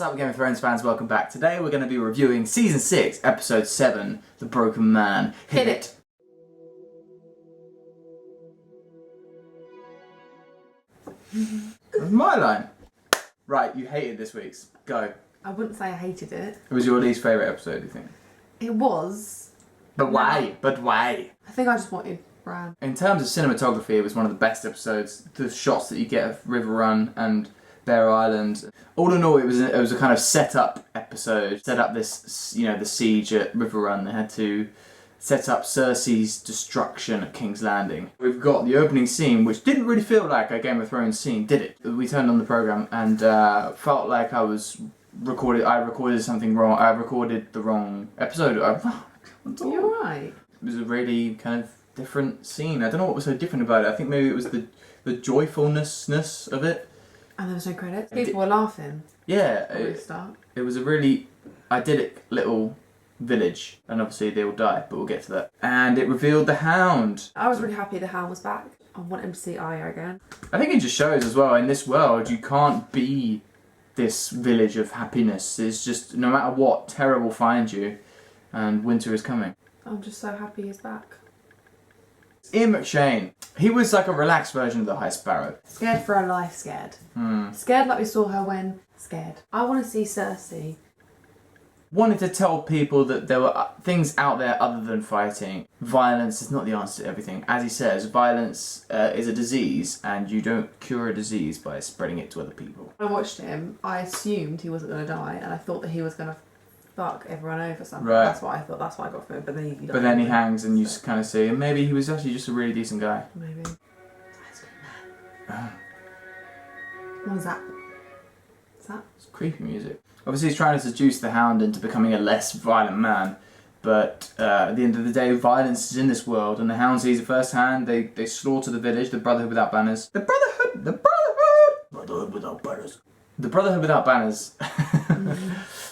What's up, Game of Thrones fans? Welcome back. Today we're going to be reviewing Season 6, Episode 7, The Broken Man. Hit it! That's my line. Right, you hated this week's. Go. I wouldn't say I hated it. It was your least favourite episode, do you think? It was. But why? But why? I think I just wanted Bran. In terms of cinematography, it was one of the best episodes. The shots that you get of River Run and Bear Island. All in all, it was a kind of set-up episode. Set up this, the siege at River Run. They had to set up Cersei's destruction at King's Landing. We've got the opening scene, which didn't really feel like a Game of Thrones scene, did it? We turned on the programme and felt like I recorded something wrong. I recorded the wrong episode. You're right. It was a really kind of different scene. I don't know what was so different about it. I think maybe it was the joyfulness of it. And there was no credits. People were laughing. Yeah. It was a really idyllic little village. And obviously they all die, but we'll get to that. And it revealed the Hound. I was really happy the Hound was back. I want him to see Arya again. I think it just shows as well, in this world, you can't be this village of happiness. It's just, no matter what, terror will find you. And winter is coming. I'm just so happy he's back. Ian McShane. He was like a relaxed version of the High Sparrow. Scared for her life, scared. Scared like we saw her when scared. I want to see Cersei. Wanted to tell people that there were things out there other than fighting. Violence is not the answer to everything. As he says, violence is a disease, and you don't cure a disease by spreading it to other people. When I watched him, I assumed he wasn't going to die, and I thought that he was going to fuck everyone over something. Right. That's what I thought. That's what I got from it. But then he hangs, and you kind of see, and maybe he was actually just a really decent guy. Maybe. Ice cream man. What was that? What's that? It's creepy music. Obviously, he's trying to seduce the Hound into becoming a less violent man. But at the end of the day, violence is in this world, and the Hound sees it firsthand. They slaughter the village, the Brotherhood Without Banners. The Brotherhood Without Banners. The Brotherhood Without Banners.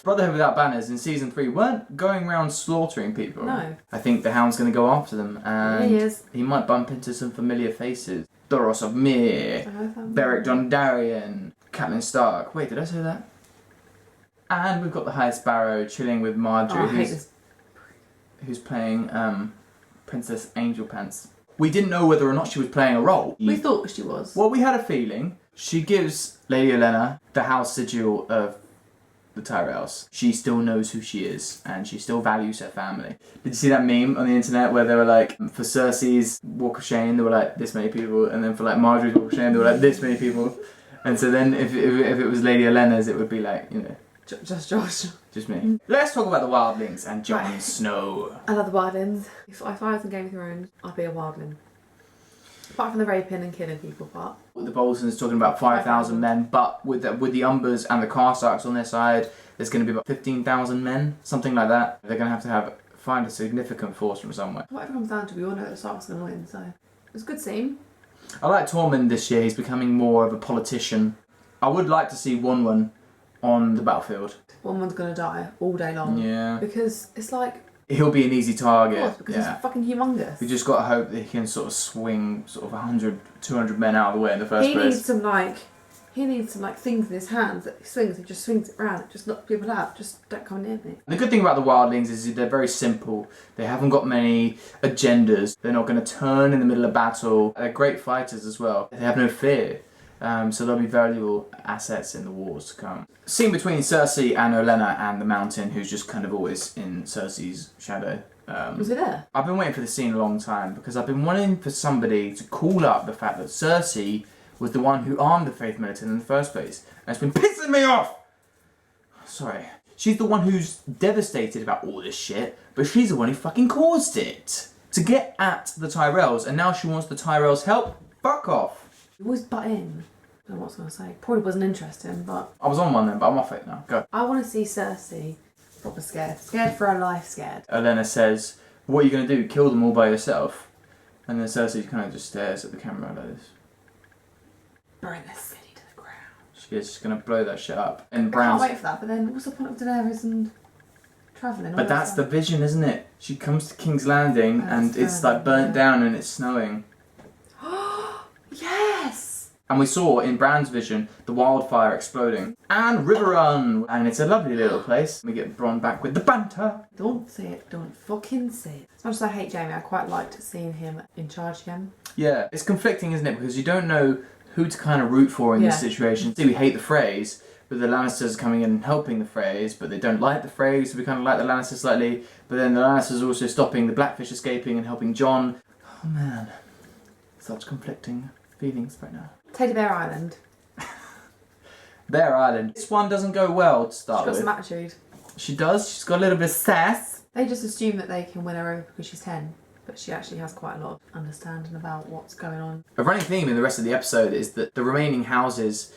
Brotherhood Without Banners in Season 3 weren't going around slaughtering people. No. I think the Hound's going to go after them, and he is. He might bump into some familiar faces. Thoros of Myr, Beric Dondarrion, Catelyn Stark. Wait, did I say that? And we've got the High Sparrow chilling with Marjorie, who's playing Princess Angel Pants. We didn't know whether or not she was playing a role. We thought she was. Well, we had a feeling. She gives Lady Olenna the house sigil of the Tyrells. She still knows who she is, and she still values her family. Did you see that meme on the internet where they were like, for Cersei's Walk of Shame, there were like this many people, and then for like Marjorie's Walk of Shame, there were like this many people. And so then if it was Lady Olenna's, it would be like, just Josh. Just me. Let's talk about the wildlings and Jon Snow. I love the wildlings. If I was in Game of Thrones, I'd be a wildling. Apart from the raping and killing people part. The Bolton's talking about 5,000 men, but with the Umbers and the Karstarks on their side, there's going to be about 15,000 men, something like that. They're going to have find a significant force from somewhere. Whatever comes down to, we all know that the Starks are going to win, so it's a good scene. I like Tormund this year. He's becoming more of a politician. I would like to see Wun on the battlefield. One's going to die all day long. Yeah. Because it's like... He'll be an easy target. Of course, because he's fucking humongous. We just got to hope that he can sort of swing 100, 200 men out of the way in the first place. He needs some things in his hands that he swings. He just swings it around. It just knocks people out. Just don't come near me. The good thing about the wildlings is they're very simple. They haven't got many agendas. They're not going to turn in the middle of battle. They're great fighters as well. They have no fear. So they'll be valuable assets in the wars to come. Scene between Cersei and Olenna and the Mountain, who's just kind of always in Cersei's shadow. Was he there? I've been waiting for this scene a long time because I've been wanting for somebody to call up the fact that Cersei was the one who armed the Faith Militant in the first place. And it's been pissing me off! Sorry. She's the one who's devastated about all this shit, but she's the one who fucking caused it. To get at the Tyrells, and now she wants the Tyrells' help? Fuck off. You always butt in. I don't know what I was going to say. Probably wasn't interesting, but... I was on one then, but I'm off it now. Go. I want to see Cersei proper scared. Scared for her life, scared. Olenna says, what are you going to do? Kill them all by yourself? And then Cersei kind of just stares at the camera like this. Burn this city to the ground. She is just going to blow that shit up. And I can't wait for that, but then what's the point of Daenerys and travelling? But that's the vision, isn't it? She comes to King's Landing and it's like burnt down and it's snowing. Yes! And we saw in Bran's vision the wildfire exploding. And River Run! And it's a lovely little place. We get Bronn back with the banter. Don't say it, don't fucking say it. As much as I hate Jaime, I quite liked seeing him in charge again. Yeah, it's conflicting, isn't it? Because you don't know who to kind of root for in this situation. See, we hate the Freys, but the Lannisters coming in and helping the Freys, but they don't like the Freys, so we kind of like the Lannisters slightly. But then the Lannisters also stopping the Blackfish escaping and helping Jon. Oh man, such conflicting feelings right now. Teddy Bear Island. Bear Island. This one doesn't go well to start She's with. got some attitude. She does. She's got a little bit of sass. They just assume that they can win her over because she's 10. But she actually has quite a lot of understanding about what's going on. A running theme in the rest of the episode is that the remaining houses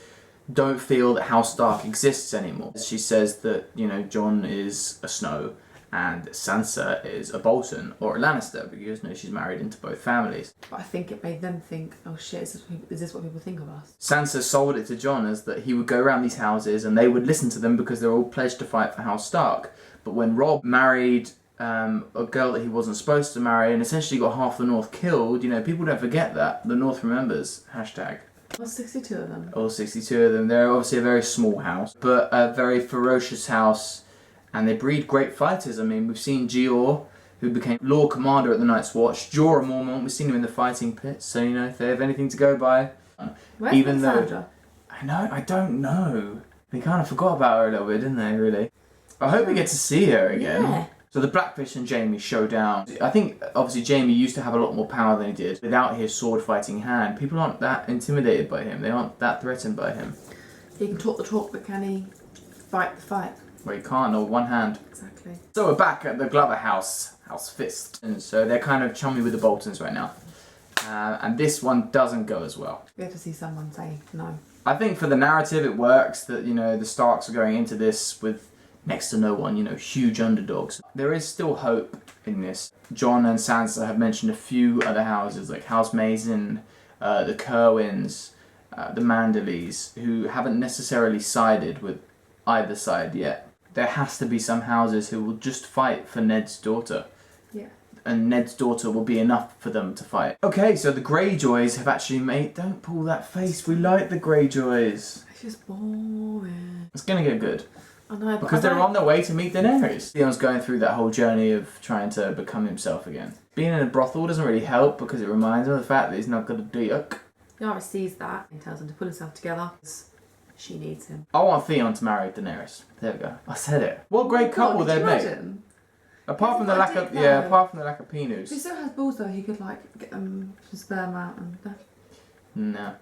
don't feel that House Stark exists anymore. She says that, you know, Jon is a Snow and Sansa is a Bolton or a Lannister because, you know, she's married into both families. But I think it made them think, oh shit, is this what people think of us? Sansa sold it to Jon as that he would go around these houses and they would listen to them because they're all pledged to fight for House Stark. But when Robb married a girl that he wasn't supposed to marry and essentially got half the North killed, you know, people don't forget that. The North remembers. Hashtag. All 62 of them. All 62 of them. They're obviously a very small house, but a very ferocious house, and they breed great fighters. I mean, we've seen Gior, who became Lord Commander at the Night's Watch. Jorah Mormont, we've seen him in the fighting pit, so, you know, if they have anything to go by. Where's even though Sandra? I don't know. They kind of forgot about her a little bit, didn't they, really? I hope we get to see her again. Yeah. So the Blackfish and Jaime showdown. I think obviously Jaime used to have a lot more power than he did. Without his sword fighting hand, people aren't that intimidated by him. They aren't that threatened by him. He can talk the talk, but can he fight the fight? Well, he can't, or one hand. Exactly. So we're back at the Glover house, House Fist. And so they're kind of chummy with the Boltons right now. And this one doesn't go as well. We have to see someone say no. I think for the narrative it works that, you know, the Starks are going into this with next to no one, you know, huge underdogs. There is still hope in this. Jon and Sansa have mentioned a few other houses like House Mazin, the Kerwins, the Manderleys, who haven't necessarily sided with either side yet. There has to be some houses who will just fight for Ned's daughter. Yeah. And Ned's daughter will be enough for them to fight. Okay, so the Greyjoys have actually made... Don't pull that face, we like the Greyjoys. It's just boring. It's gonna get good. I know, but Because they're on their way to meet Daenerys. Theon's going through that whole journey of trying to become himself again. Being in a brothel doesn't really help because it reminds him of the fact that he's not got a dick. Yara sees that and tells him to pull himself together. She needs him. I want Theon to marry Daenerys. There we go. I said it. What a great couple they've made. Apart from the lack of apart from the lack of If he penis. still has balls though, he could like get them some sperm out and No.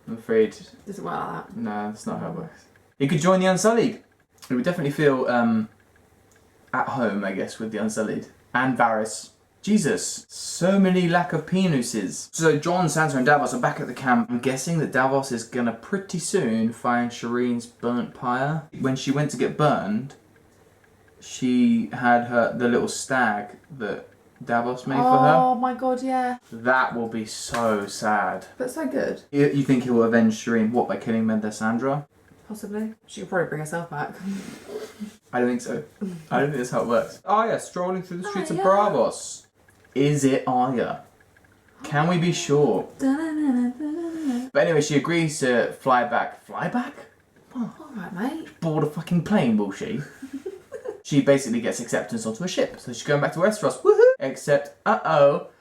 I'm afraid. doesn't work like that. No, that's not how it works. He could join the Unsullied. He would definitely feel at home, I guess, with the Unsullied. And Varys. Jesus. So many lack of penises. So Jon, Sansa and Davos are back at the camp. I'm guessing that Davos is gonna pretty soon find Shireen's burnt pyre. When she went to get burned, she had the little stag that Davos made for her. Oh my god, yeah. That will be so sad. But so good. You think he will avenge Shireen, what, by killing Melisandre? Possibly. She could probably bring herself back. I don't think so. I don't think that's how it works. Arya strolling through the streets of Arya. Bravos. Is it Arya? Can we be sure? But anyway, she agrees to fly back. Fly back? Alright, mate. Board a fucking plane, will she? She basically gets acceptance onto a ship, so she's going back to Westeros. Woohoo! Except,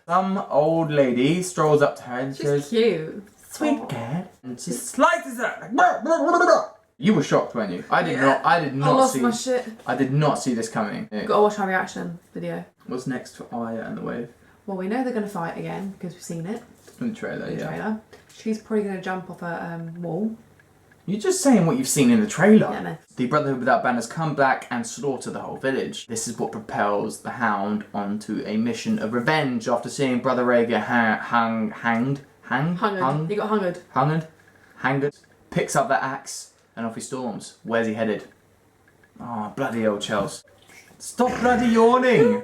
some old lady strolls up to her and She's says, cute. "Sweet cat," and she slices her. Like, "Brr, brr, brr, brr." You were shocked, weren't you? I did not. I did I not lost see. my shit. I did not see this coming. Gotta watch our reaction video. What's next for Arya and the Wave? Well, we know they're gonna fight again because we've seen it In the trailer, in the yeah. trailer. She's probably gonna jump off a wall. You're just saying what you've seen in the trailer. Yeah, no. The Brotherhood Without Banners come back and slaughter the whole village. This is what propels the Hound onto a mission of revenge after seeing Brother Rhaegar hanged. He got hunged. Picks up that axe and off he storms. Where's he headed? Oh, bloody old Chels. Stop bloody yawning!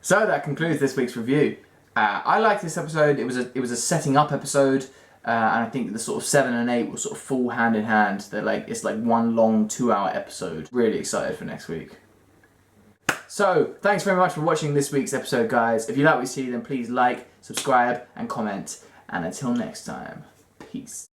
So that concludes this week's review. I liked this episode. It was a setting up episode. And I think the sort of 7 and 8 will sort of fall hand in hand. It's like one long 2-hour episode. Really excited for next week. So, thanks very much for watching this week's episode, guys. If you like what you see, then please like, subscribe, and comment. And until next time, peace.